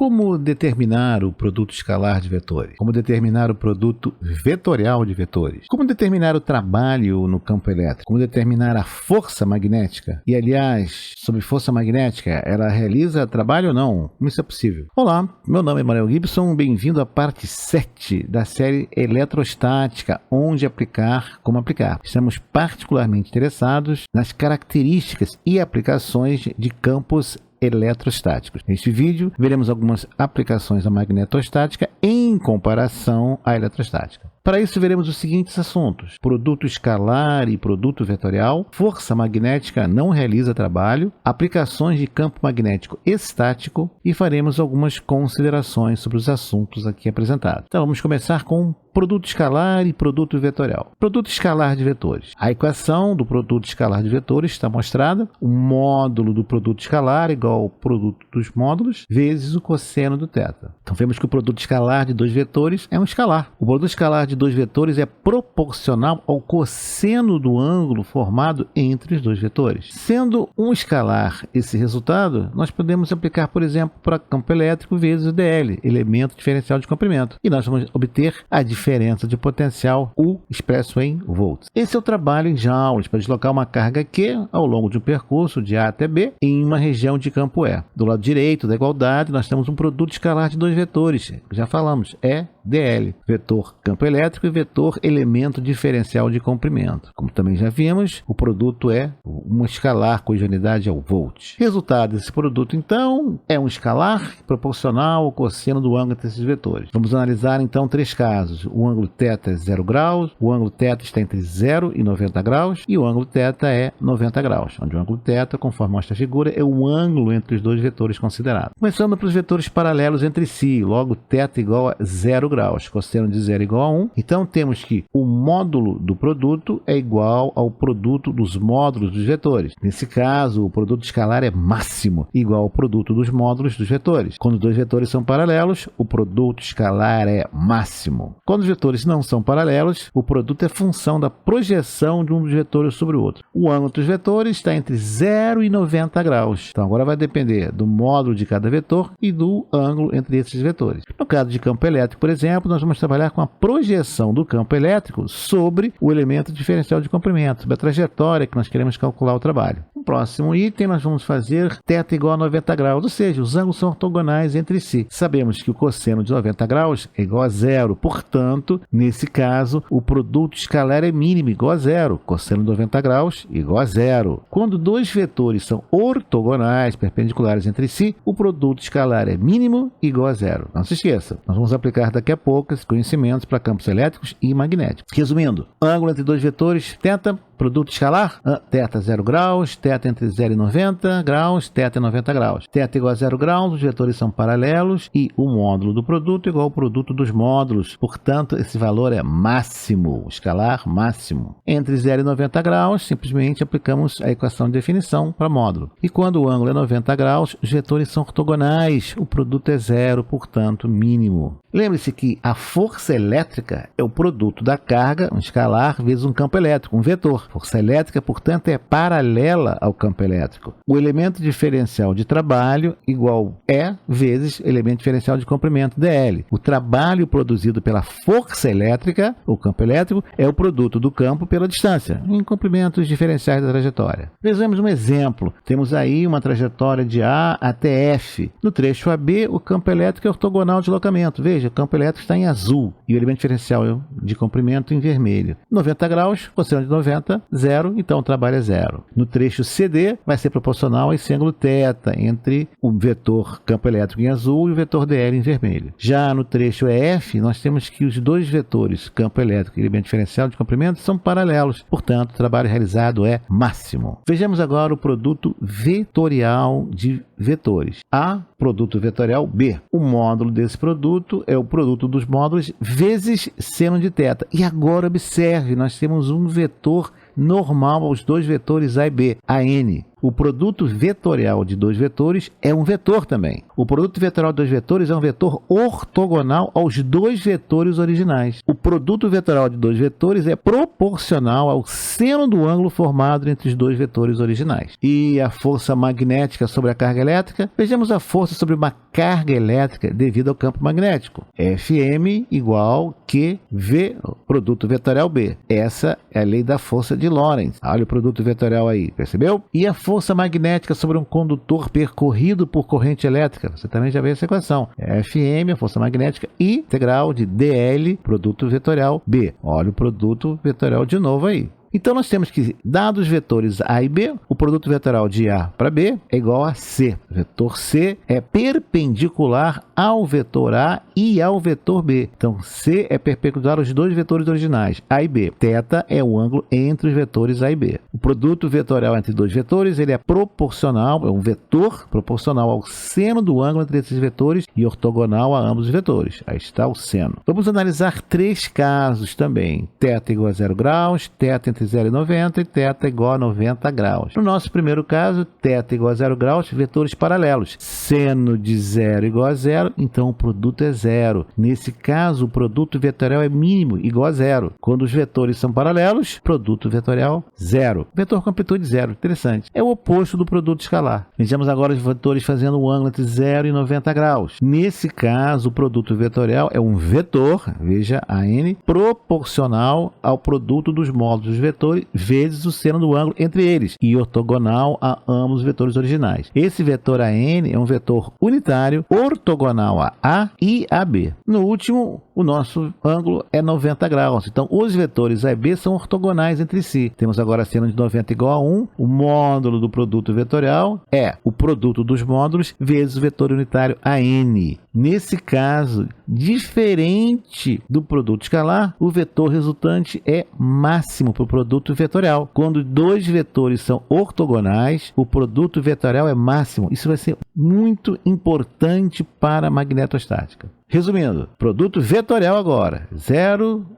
Como determinar o produto escalar de vetores? Como determinar o produto vetorial de vetores? Como determinar o trabalho no campo elétrico? Como determinar a força magnética? E, aliás, sobre força magnética, ela realiza trabalho ou não? Como isso é possível? Olá, meu nome é Manuel Gibson, bem-vindo à parte 7 da série Eletrostática, onde aplicar, como aplicar. Estamos particularmente interessados nas características e aplicações de campos eletrostáticos. Neste vídeo, veremos algumas aplicações da magnetostática em comparação à eletrostática. Para isso, veremos os seguintes assuntos: produto escalar e produto vetorial, força magnética não realiza trabalho, aplicações de campo magnético estático e faremos algumas considerações sobre os assuntos aqui apresentados. Então, vamos começar com produto escalar e produto vetorial. Produto escalar de vetores. A equação do produto escalar de vetores está mostrada. O módulo do produto escalar é igual ao produto dos módulos vezes o cosseno do θ. Então, vemos que o produto escalar de dois vetores é um escalar. O produto escalar de dois vetores é proporcional ao cosseno do ângulo formado entre os dois vetores. Sendo um escalar esse resultado, nós podemos aplicar, por exemplo, para campo elétrico vezes o dl, elemento diferencial de comprimento. E nós vamos obter a diferença de potencial U expresso em volts. Esse é o trabalho em joules para deslocar uma carga Q ao longo de um percurso de A até B em uma região de campo E. Do lado direito da igualdade, nós temos um produto escalar de dois vetores. Já falamos, é dl, vetor campo elétrico e vetor elemento diferencial de comprimento. Como também já vimos, o produto é um escalar cuja unidade é o volt. Resultado desse produto, então, é um escalar proporcional ao cosseno do ângulo entre esses vetores. Vamos analisar, então, três casos. O ângulo θ é 0 graus, o ângulo θ está entre 0 e 90 graus e o ângulo θ é 90 graus, onde o ângulo θ, conforme mostra a figura, é o ângulo entre os dois vetores considerados. Começando para os vetores paralelos entre si, logo θ igual a 0 graus, cosseno de 0 igual a 1. Então temos que o módulo do produto é igual ao produto dos módulos dos vetores. Nesse caso, o produto escalar é máximo, igual ao produto dos módulos dos vetores. Quando os dois vetores são paralelos, o produto escalar é máximo. Quando os vetores não são paralelos, o produto é função da projeção de um dos vetores sobre o outro. O ângulo dos vetores está entre 0 e 90 graus. Então agora vai depender do módulo de cada vetor e do ângulo entre esses vetores. No caso de campo elétrico, por exemplo, nós vamos trabalhar com a projeção do campo elétrico sobre o elemento diferencial de comprimento, sobre a trajetória que nós queremos calcular o trabalho. No próximo item, nós vamos fazer θ igual a 90 graus, ou seja, os ângulos são ortogonais entre si. Sabemos que o cosseno de 90 graus é igual a 0, portanto, nesse caso, o produto escalar é mínimo, igual a 0, cosseno de 90 graus igual a 0. Quando dois vetores são ortogonais, perpendiculares entre si, o produto escalar é mínimo, igual a 0. Não se esqueça, nós vamos aplicar daqui a pouco esses conhecimentos para campos elétricos e magnéticos. Resumindo, ângulo entre dois vetores, θ, produto escalar, θ 0 graus, θ entre 0 e 90 graus, θ 90 graus. θ igual a 0 graus, os vetores são paralelos e o módulo do produto igual ao produto dos módulos. Portanto, esse valor é máximo, escalar máximo. Entre 0 e 90 graus, simplesmente aplicamos a equação de definição para módulo. E quando o ângulo é 90 graus, os vetores são ortogonais, o produto é 0, portanto, mínimo. Lembre-se que a força elétrica é o produto da carga, um escalar, vezes um campo elétrico, um vetor. Força elétrica, portanto, é paralela ao campo elétrico. O elemento diferencial de trabalho igual E vezes elemento diferencial de comprimento, dl. O trabalho produzido pela força elétrica, o campo elétrico, é o produto do campo pela distância, em comprimentos diferenciais da trajetória. Vejamos um exemplo. Temos aí uma trajetória de A até F. No trecho AB, o campo elétrico é ortogonal de deslocamento. Veja, o campo elétrico está em azul e o elemento diferencial de comprimento em vermelho. 90 graus, cosseno de 90, 0, então o trabalho é 0. No trecho CD, vai ser proporcional a esse ângulo θ entre o vetor campo elétrico em azul e o vetor dl em vermelho. Já no trecho EF, nós temos que os dois vetores, campo elétrico e elemento diferencial de comprimento, são paralelos. Portanto, o trabalho realizado é máximo. Vejamos agora o produto vetorial de vetores. A, produto vetorial B. O módulo desse produto é o produto dos módulos vezes seno de θ. E agora observe, nós temos um vetor normal aos dois vetores A e B, AN. O produto vetorial de dois vetores é um vetor também. O produto vetorial de dois vetores é um vetor ortogonal aos dois vetores originais. O produto vetorial de dois vetores é proporcional ao seno do ângulo formado entre os dois vetores originais. E a força magnética sobre a carga elétrica? Vejamos a força sobre uma carga elétrica devido ao campo magnético. Fm igual QV, produto vetorial B. Essa é a lei da força de Lorentz. Olha o produto vetorial aí, percebeu? E a força magnética sobre um condutor percorrido por corrente elétrica? Você também já vê essa equação. Fm, a força magnética, integral de dl, produto vetorial B. Olha o produto vetorial de novo aí. Então, nós temos que, dados os vetores A e B, o produto vetorial de A para B é igual a C. O vetor C é perpendicular ao vetor A e ao vetor B. Então, C é perpendicular aos dois vetores originais, A e B. Θ é o ângulo entre os vetores A e B. O produto vetorial entre dois vetores ele é proporcional, é um vetor proporcional ao seno do ângulo entre esses vetores e ortogonal a ambos os vetores. Aí está o seno. Vamos analisar três casos também. Θ igual a 0 graus, θ entre 0 e 90 e θ igual a 90 graus. No nosso primeiro caso, θ igual a 0 graus, vetores paralelos. Seno de 0 igual a 0, então o produto é 0. Nesse caso, o produto vetorial é mínimo, igual a 0. Quando os vetores são paralelos, produto vetorial 0. Vetor com amplitude 0, interessante. É o oposto do produto escalar. Vejamos agora os vetores fazendo um ângulo entre 0 e 90 graus. Nesse caso, o produto vetorial é um vetor, veja AN, proporcional ao produto dos módulos dos vetores vezes o seno do ângulo entre eles e ortogonal a ambos os vetores originais. Esse vetor AN é um vetor unitário ortogonal a A e a B. No último, o nosso ângulo é 90 graus. Então, os vetores A e B são ortogonais entre si. Temos agora a seno de 90 igual a 1. O módulo do produto vetorial é o produto dos módulos vezes o vetor unitário AN. Nesse caso, diferente do produto escalar, o vetor resultante é máximo para o produto vetorial. Quando dois vetores são ortogonais, o produto vetorial é máximo. Isso vai ser muito importante para a magnetostática. Resumindo, produto vetorial agora,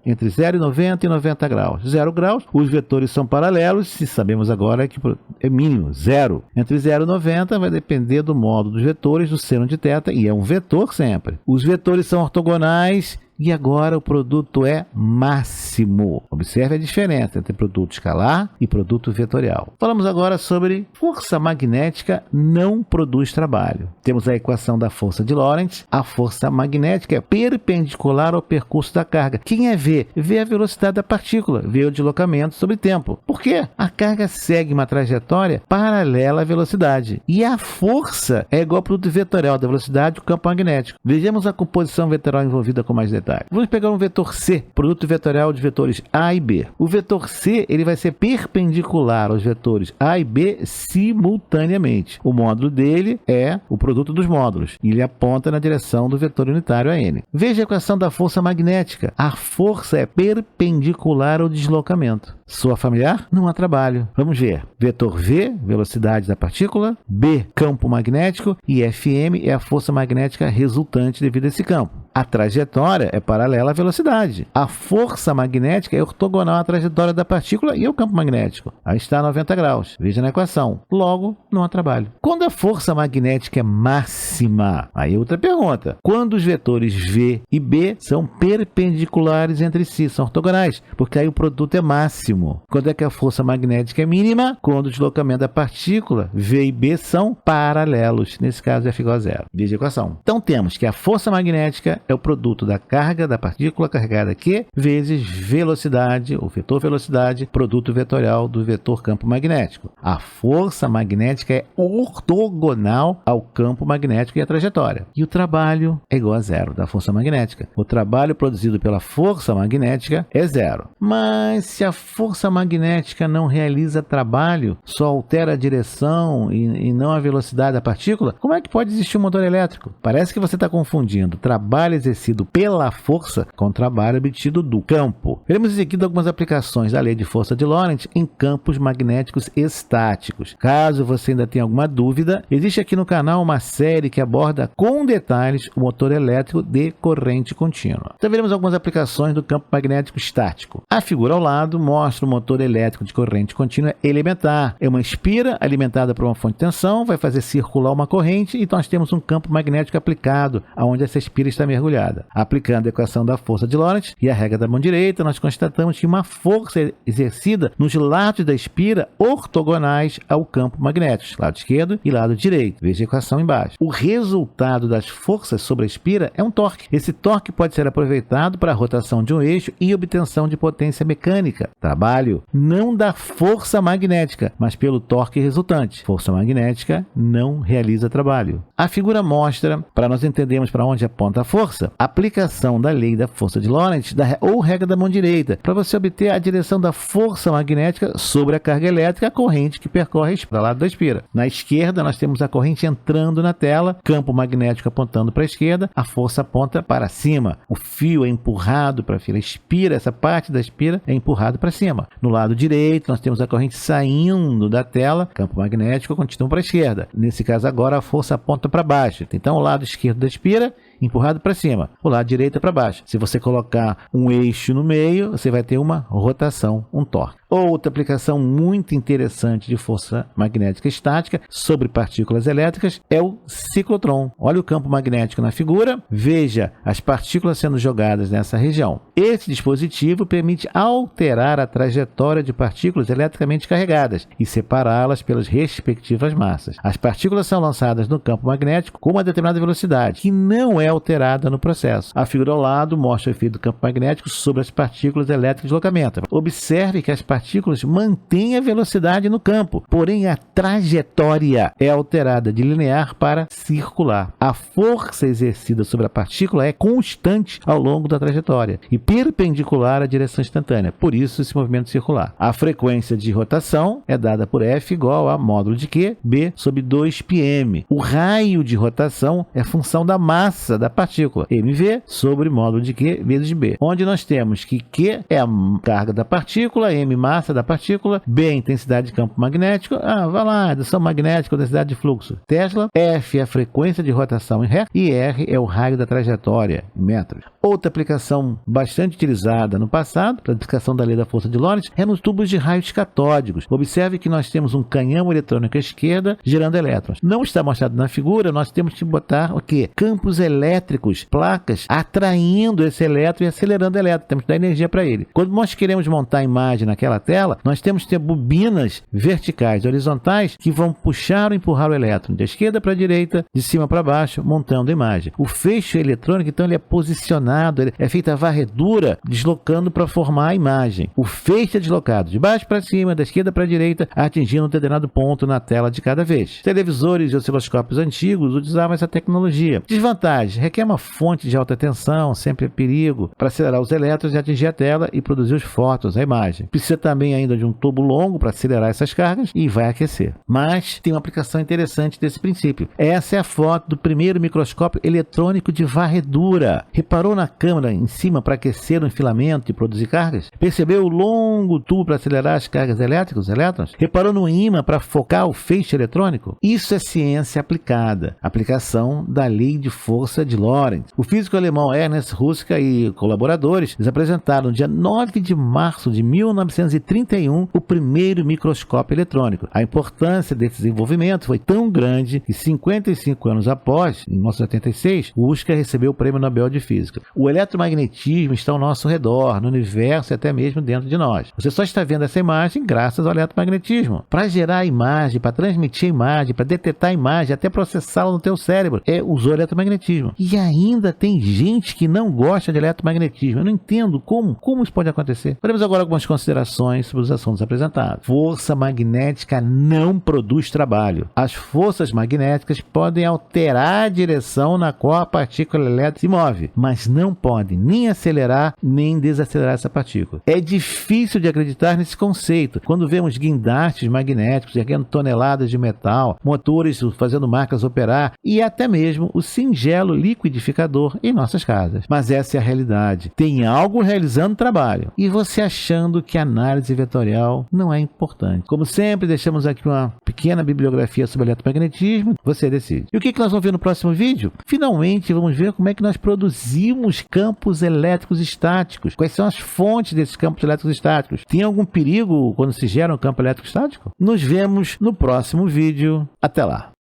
entre 0 e 90 e 90 graus. 0 graus, os vetores são paralelos, se sabemos agora que é mínimo, 0. Entre 0 e 90 vai depender do módulo dos vetores, do seno de θ, e é um vetor sempre. Os vetores são ortogonais, e agora o produto é máximo. Observe a diferença entre produto escalar e produto vetorial. Falamos agora sobre força magnética não produz trabalho. Temos a equação da força de Lorentz. A força magnética é perpendicular ao percurso da carga. Quem é V? V é a velocidade da partícula, V é o deslocamento sobre tempo. Por quê? A carga segue uma trajetória paralela à velocidade. E a força é igual ao produto vetorial da velocidade do campo magnético. Vejamos a composição vetorial envolvida com mais detalhes. Vamos pegar um vetor C, produto vetorial de vetores A e B. O vetor C ele vai ser perpendicular aos vetores A e B simultaneamente. O módulo dele é o produto dos módulos. E ele aponta na direção do vetor unitário AN. Veja a equação da força magnética. A força é perpendicular ao deslocamento. Soa familiar? Não há trabalho. Vamos ver. Vetor V, velocidade da partícula. B, campo magnético. E Fm é a força magnética resultante devido a esse campo. A trajetória é paralela à velocidade. A força magnética é ortogonal à trajetória da partícula e ao campo magnético. Aí está 90 graus. Veja na equação. Logo, não há trabalho. Quando a força magnética é máxima? Aí outra pergunta. Quando os vetores V e B são perpendiculares entre si, são ortogonais, porque aí o produto é máximo. Quando é que a força magnética é mínima? Quando o deslocamento da partícula V e B são paralelos. Nesse caso, F igual a 0. Veja a equação. Então, temos que a força magnética é o produto da carga da partícula carregada Q vezes velocidade, o vetor velocidade, produto vetorial do vetor campo magnético. A força magnética é ortogonal ao campo magnético e à trajetória. E o trabalho é igual a 0 da força magnética. O trabalho produzido pela força magnética é 0. Mas se a força magnética não realiza trabalho, só altera a direção e não a velocidade da partícula, como é que pode existir um motor elétrico? Parece que você está confundindo trabalho trabalho exercido pela força com o trabalho obtido do campo. Veremos em seguida algumas aplicações da lei de força de Lorentz em campos magnéticos estáticos. Caso você ainda tenha alguma dúvida, existe aqui no canal uma série que aborda com detalhes o motor elétrico de corrente contínua. Então veremos algumas aplicações do campo magnético estático. A figura ao lado mostra o motor elétrico de corrente contínua elementar. É uma espira alimentada por uma fonte de tensão, vai fazer circular uma corrente, então nós temos um campo magnético aplicado, aonde essa espira está mergulhada. Aplicando a equação da força de Lorentz e a regra da mão direita, nós constatamos que uma força exercida nos lados da espira ortogonais ao campo magnético, lado esquerdo e lado direito. Veja a equação embaixo. O resultado das forças sobre a espira é um torque. Esse torque pode ser aproveitado para a rotação de um eixo e obtenção de potência mecânica. Trabalho não da força magnética, mas pelo torque resultante. Força magnética não realiza trabalho. A figura mostra, para nós entendermos para onde aponta a força, a aplicação da lei da força de Lorentz ou regra da mão direita, para você obter a direção da força magnética sobre a carga elétrica, a corrente que percorre para o lado da espira. Na esquerda, nós temos a corrente entrando na tela, campo magnético apontando para a esquerda, a força aponta para cima. O fio é empurrado para a fila, espira, essa parte da espira é empurrado para cima. No lado direito, nós temos a corrente saindo da tela, campo magnético continua para a esquerda. Nesse caso agora, a força aponta para baixo. Então, o lado esquerdo da espira empurrado para cima, o lado direito para baixo. Se você colocar um eixo no meio, você vai ter uma rotação, um torque. Outra aplicação muito interessante de força magnética estática sobre partículas elétricas é o ciclotron. Olha o campo magnético na figura, veja as partículas sendo jogadas nessa região. Esse dispositivo permite alterar a trajetória de partículas eletricamente carregadas e separá-las pelas respectivas massas. As partículas são lançadas no campo magnético com uma determinada velocidade, que não é alterada no processo. A figura ao lado mostra o efeito do campo magnético sobre as partículas elétricas de deslocamento. Observe que as partículas mantêm a velocidade no campo, porém a trajetória é alterada de linear para circular. A força exercida sobre a partícula é constante ao longo da trajetória e perpendicular à direção instantânea, por isso esse movimento circular. A frequência de rotação é dada por F igual a módulo de Q, B sobre 2πm. O raio de rotação é função da massa da partícula, mv sobre módulo de Q vezes B, onde nós temos que Q é a carga da partícula, m massa da partícula, B a intensidade de campo magnético, vai lá, adição magnética, densidade de fluxo, Tesla, F é a frequência de rotação em Ré e R é o raio da trajetória em metros. Outra aplicação bastante utilizada no passado, para a aplicação da lei da força de Lorentz, é nos tubos de raios catódicos. Observe que nós temos um canhão eletrônico à esquerda gerando elétrons. Não está mostrado na figura, nós temos que botar o quê? Campos elétricos, placas, atraindo esse elétron e acelerando o elétron. Temos que dar energia para ele. Quando nós queremos montar a imagem naquela tela, nós temos que ter bobinas verticais e horizontais que vão puxar ou empurrar o elétron da esquerda para a direita, de cima para baixo, montando a imagem. O feixe eletrônico, então, ele é posicionado, é feita a varredura, deslocando para formar a imagem. O feixe é deslocado de baixo para cima, da esquerda para a direita, atingindo um determinado ponto na tela de cada vez. Televisores e osciloscópios antigos utilizavam essa tecnologia. Desvantagem: requer uma fonte de alta tensão, sempre é perigo, para acelerar os elétrons e atingir a tela e produzir os fótons, a imagem. Precisa também ainda de um tubo longo para acelerar essas cargas e vai aquecer. Mas tem uma aplicação interessante desse princípio. Essa é a foto do primeiro microscópio eletrônico de varredura. Reparou na câmera em cima para aquecer o enfilamento e produzir cargas? Percebeu o longo tubo para acelerar as cargas elétricas, os elétrons? Reparou no ímã para focar o feixe eletrônico? Isso é ciência aplicada. Aplicação da lei de força de Lorentz. O físico alemão Ernst Ruska e colaboradores apresentaram no dia 9 de março de 1931 o primeiro microscópio eletrônico. A importância desse desenvolvimento foi tão grande que 55 anos após, em 1976, Ruska recebeu o Prêmio Nobel de Física. O eletromagnetismo está ao nosso redor, no universo e até mesmo dentro de nós. Você só está vendo essa imagem graças ao eletromagnetismo. Para gerar a imagem, para transmitir a imagem, para detectar a imagem, até processá-la no teu cérebro, usou o eletromagnetismo. E ainda tem gente que não gosta de eletromagnetismo. Eu não entendo como isso pode acontecer. Faremos agora algumas considerações sobre os assuntos apresentados. Força magnética não produz trabalho. As forças magnéticas podem alterar a direção na qual a partícula elétrica se move, mas não podem nem acelerar nem desacelerar essa partícula. É difícil de acreditar nesse conceito quando vemos guindastes magnéticos erguendo toneladas de metal, motores fazendo máquinas operar e até mesmo o singelo liquidificador em nossas casas. Mas essa é a realidade. Tem algo realizando trabalho e você achando que a análise vetorial não é importante. Como sempre, deixamos aqui uma pequena bibliografia sobre eletromagnetismo. Você decide. E o que nós vamos ver no próximo vídeo? Finalmente, vamos ver como é que nós produzimos campos elétricos estáticos. Quais são as fontes desses campos elétricos estáticos? Tem algum perigo quando se gera um campo elétrico estático? Nos vemos no próximo vídeo. Até lá!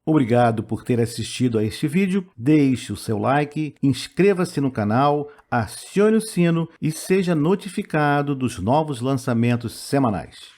Obrigado por ter assistido a este vídeo. Deixe o seu like, inscreva-se no canal, acione o sino e seja notificado dos novos lançamentos semanais.